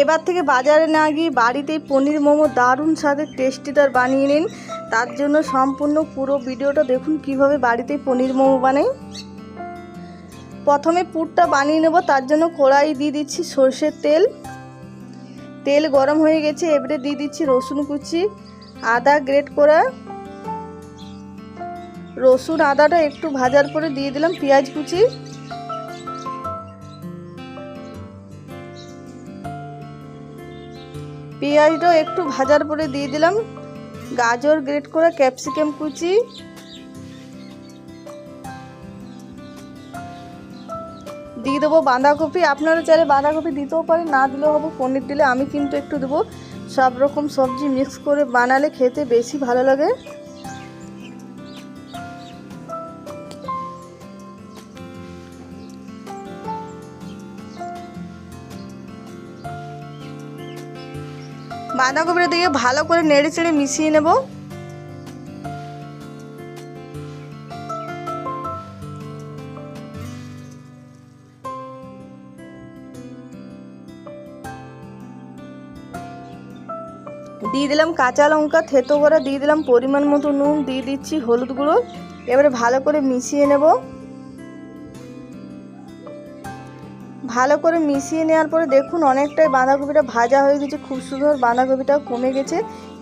এবার থেকে বাজারে না গিয়ে বাড়িতেই পনির মোমো দারুণ স্বাদের টেস্টিদার বানিয়ে নিন। তার জন্য সম্পূর্ণ পুরো ভিডিওটা দেখুন কিভাবে বাড়িতেই পনির মোমো বানাই। প্রথমে পুরটা বানিয়ে নেব। তার জন্য কড়াই দিয়ে দিচ্ছি সরষের তেল। তেল গরম হয়ে গেছে, এবারে দিয়ে দিচ্ছি রসুন কুচি, আদা গ্রেট করা। রসুন আদাটা একটু ভাজার পরে দিয়ে দিলাম পেঁয়াজ কুচি। পেঁয়াজটা একটু ভাজার পরে দিয়ে দিলাম গাজর গ্রেট করা, ক্যাপসিকাম কুচি, দিয়ে দেবো বাঁধাকপি। আপনারা চাইলে বাঁধাকপি দিতেও পারেন, না দিলেও হবে, পনির দিলে। আমি কিন্তু একটু দেবো। সব রকম সবজি মিক্স করে বানালে খেতে বেশি ভালো লাগে। বাঁধাকপিটা দিয়ে ভালো করে নেড়ে চেড়ে মিশিয়ে নেব। দিয়ে দিলাম কাঁচা লঙ্কা থেতো করা, দিয়ে দিলাম পরিমাণ মতো নুন, দিয়ে দিচ্ছি হলুদ গুঁড়ো। এবারে ভালো করে মিশিয়ে নেব। ভালো করে মিশিয়ে নেওয়ার পরে দেখুন অনেকটাই বাঁধাকপিটা ভাজা হয়ে গেছে, খুব সুন্দর বাঁধাকপিটাও কমে গেছে।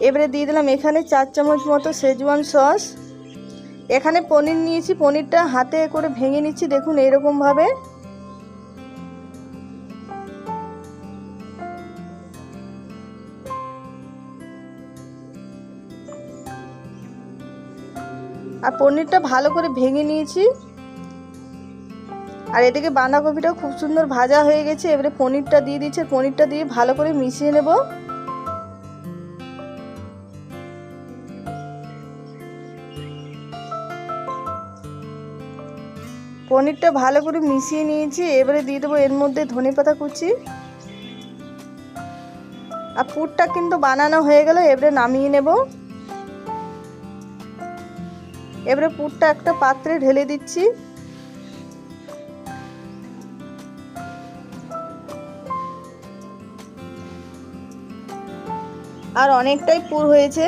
এবারে দিয়ে দিলাম এখানে 4 চামচ মতো শেজওয়ান সস। এখানে পনির নিয়েছি, পনিরটা হাতে করে ভেঙে নিচ্ছি দেখুন এইরকমভাবে। আর পনিরটা ভালো করে ভেঙে নিয়েছি। আর এদিকে বাঁধাকপিটাও খুব সুন্দর ভাজা হয়ে গেছে। এবারে পনিরটা দিয়ে দিচ্ছি, পনিরটা দিয়ে ভালো করে মিশিয়ে নেব। পনিরটা ভালো করে মিশিয়ে নিয়েছি। এবারে দিয়ে দেবো এর মধ্যে ধনেপাতা কুচি। আর পুরটা কিন্তু বানানো হয়ে গেল, এবারে নামিয়ে নেব। এবারে পুরটা একটা পাত্রে ঢেলে দিচ্ছি। আর অনেকটাই পুর হয়েছে।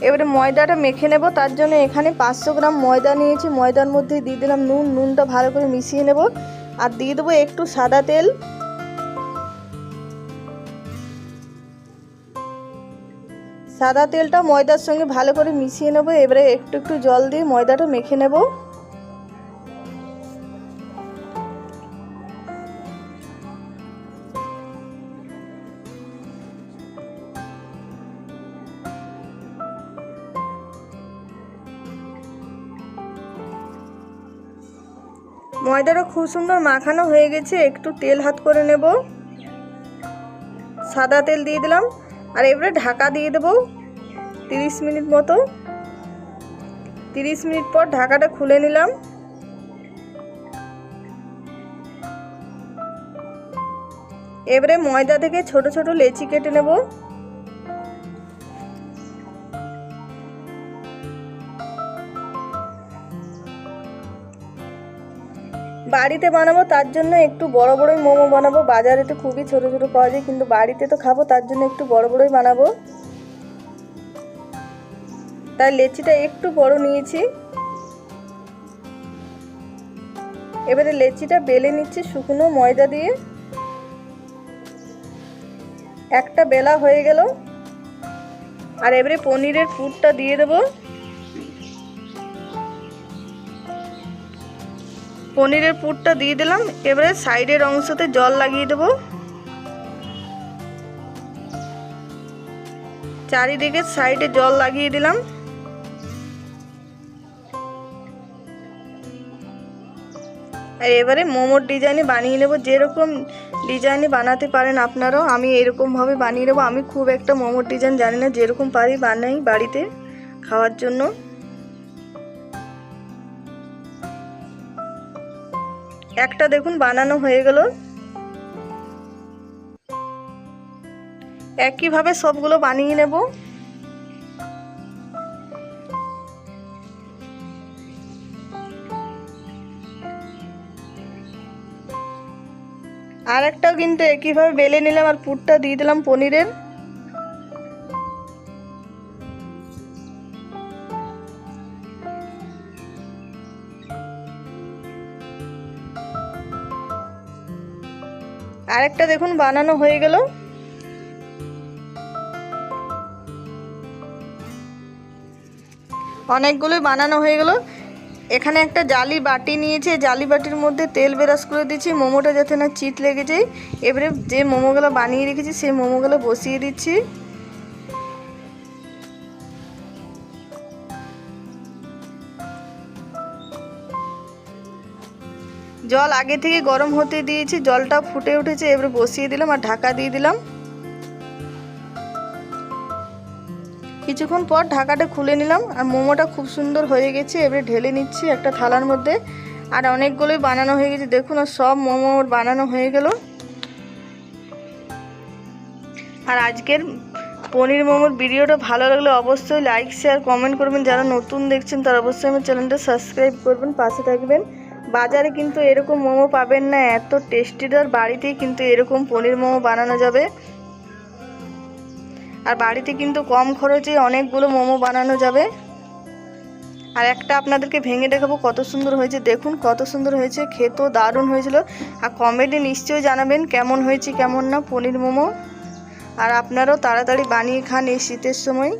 এবারে ময়দাটা মেখে নেব। তার জন্য এখানে 500 গ্রাম ময়দা নিয়েছি। ময়দার মধ্যে দিয়ে দিলাম নুন, নুনটা ভালো করে মিশিয়ে নেব। আর দিয়ে দেবো একটু সাদা তেল। সাদা তেলটা ময়দার সঙ্গে ভালো করে মিশিয়ে নেব। এবারে একটু একটু জল দিয়ে ময়দাটা মেখে নেব। ময়দাটা খুব সুন্দর মাখানো হয়ে গেছে। একটু তেল হাত করে নেব। সাদা তেল দিয়ে দিলাম। আর এবারে ঢাকা দিয়ে দেবো 30 মিনিট মতো। 30 মিনিট পর ঢাকাটা খুলে নিলাম। এবারে ময়দা থেকে ছোট ছোট লেচি কেটে নেব। বাড়িতে বানাবো তার জন্য একটু বড় বড়ই মোমো বানাবো। বাজারে তো খুবই ছোট ছোট পাওয়া যায়, কিন্তু বাড়িতে তো খাবো তার জন্য একটু বড় বড়ই বানাবো। তাই লেচিটা একটু বড় নিয়েছি। এবারে লেচিটা বেলে নিচ্ছি শুকনো ময়দা দিয়ে। একটা বেলা হয়ে গেল। আর এবারে পনিরের পুরটা দিয়ে দেব। পনিরের পুরটা দিয়ে দিলাম। এবারে সাইডের অংশতে জল লাগিয়ে দেব। চারিদিকে সাইডে জল লাগিয়ে দিলাম। আর এবারে মোমোর ডিজাইনে বানিয়ে নেব। যেরকম ডিজাইনে বানাতে পারেন আপনারাও, আমি এরকমভাবে বানিয়ে নেব। আমি খুব একটা মোমোর ডিজাইন জানি না, যেরকম পারি বানাই বাড়িতে খাওয়ার জন্য। একটা দেখুন বানানো হয়ে গেল। একইভাবে সবগুলো বানিয়ে নেব। আর একটাও কিন্তু একইভাবে বেলে নিলাম আর পুরটা দিয়ে দিলাম পনিরের। আরেকটা দেখুন বানানো হয়ে গেল। অনেকগুলোই বানানো হয়ে গেল। এখানে একটা জালি বাটি নিয়েছে, জালি বাটির মধ্যে তেল ব্রাশ করে দিচ্ছি মোমোটা যাতে না চিট লেগে যায়। এবারে যে মোমোগুলো বানিয়ে রেখেছি সেই মোমোগুলো বসিয়ে দিচ্ছি। জল আগে থেকে গরম হতে দিয়েছি, জলটা ফুটে উঠেছে, এবারে বসিয়ে দিলাম আর ঢাকা দিয়ে দিলাম। কিছুক্ষণ পর ঢাকাটা খুলে নিলাম আর মোমোটা খুব সুন্দর হয়ে গেছে। এবারে ঢেলে নিচ্ছি একটা থালার মধ্যে। আর অনেকগুলোই বানানো হয়ে গেছে দেখুন, আর সব মোমো বানানো হয়ে গেল। আর আজকের পনির মোমোর ভিডিওটা ভালো লাগলে অবশ্যই লাইক শেয়ার কমেন্ট করবেন। যারা নতুন দেখছেন তারা অবশ্যই আমার চ্যানেলটা সাবস্ক্রাইব করবেন, পাশে থাকবেন। বাজারে কিন্তু এরকম মোমো পাবেন না, এত টেস্টিদার। বাড়িতেই কিন্তু এরকম পনির মোমো বানানো যাবে। আর বাড়িতে কিন্তু কম খরচে অনেকগুলো মোমো বানানো যাবে। আর একটা আপনাদেরকে ভেঙে দেখাবো কত সুন্দর হয়েছে, দেখুন কত সুন্দর হয়েছে, খেতেও দারুণ হয়েছিল। আর কমেন্টে নিশ্চয়ই জানাবেন কেমন হয়েছে কেমন না পনির মোমো। আর আপনারাও তাড়াতাড়ি বানিয়ে খান এই শীতের সময়।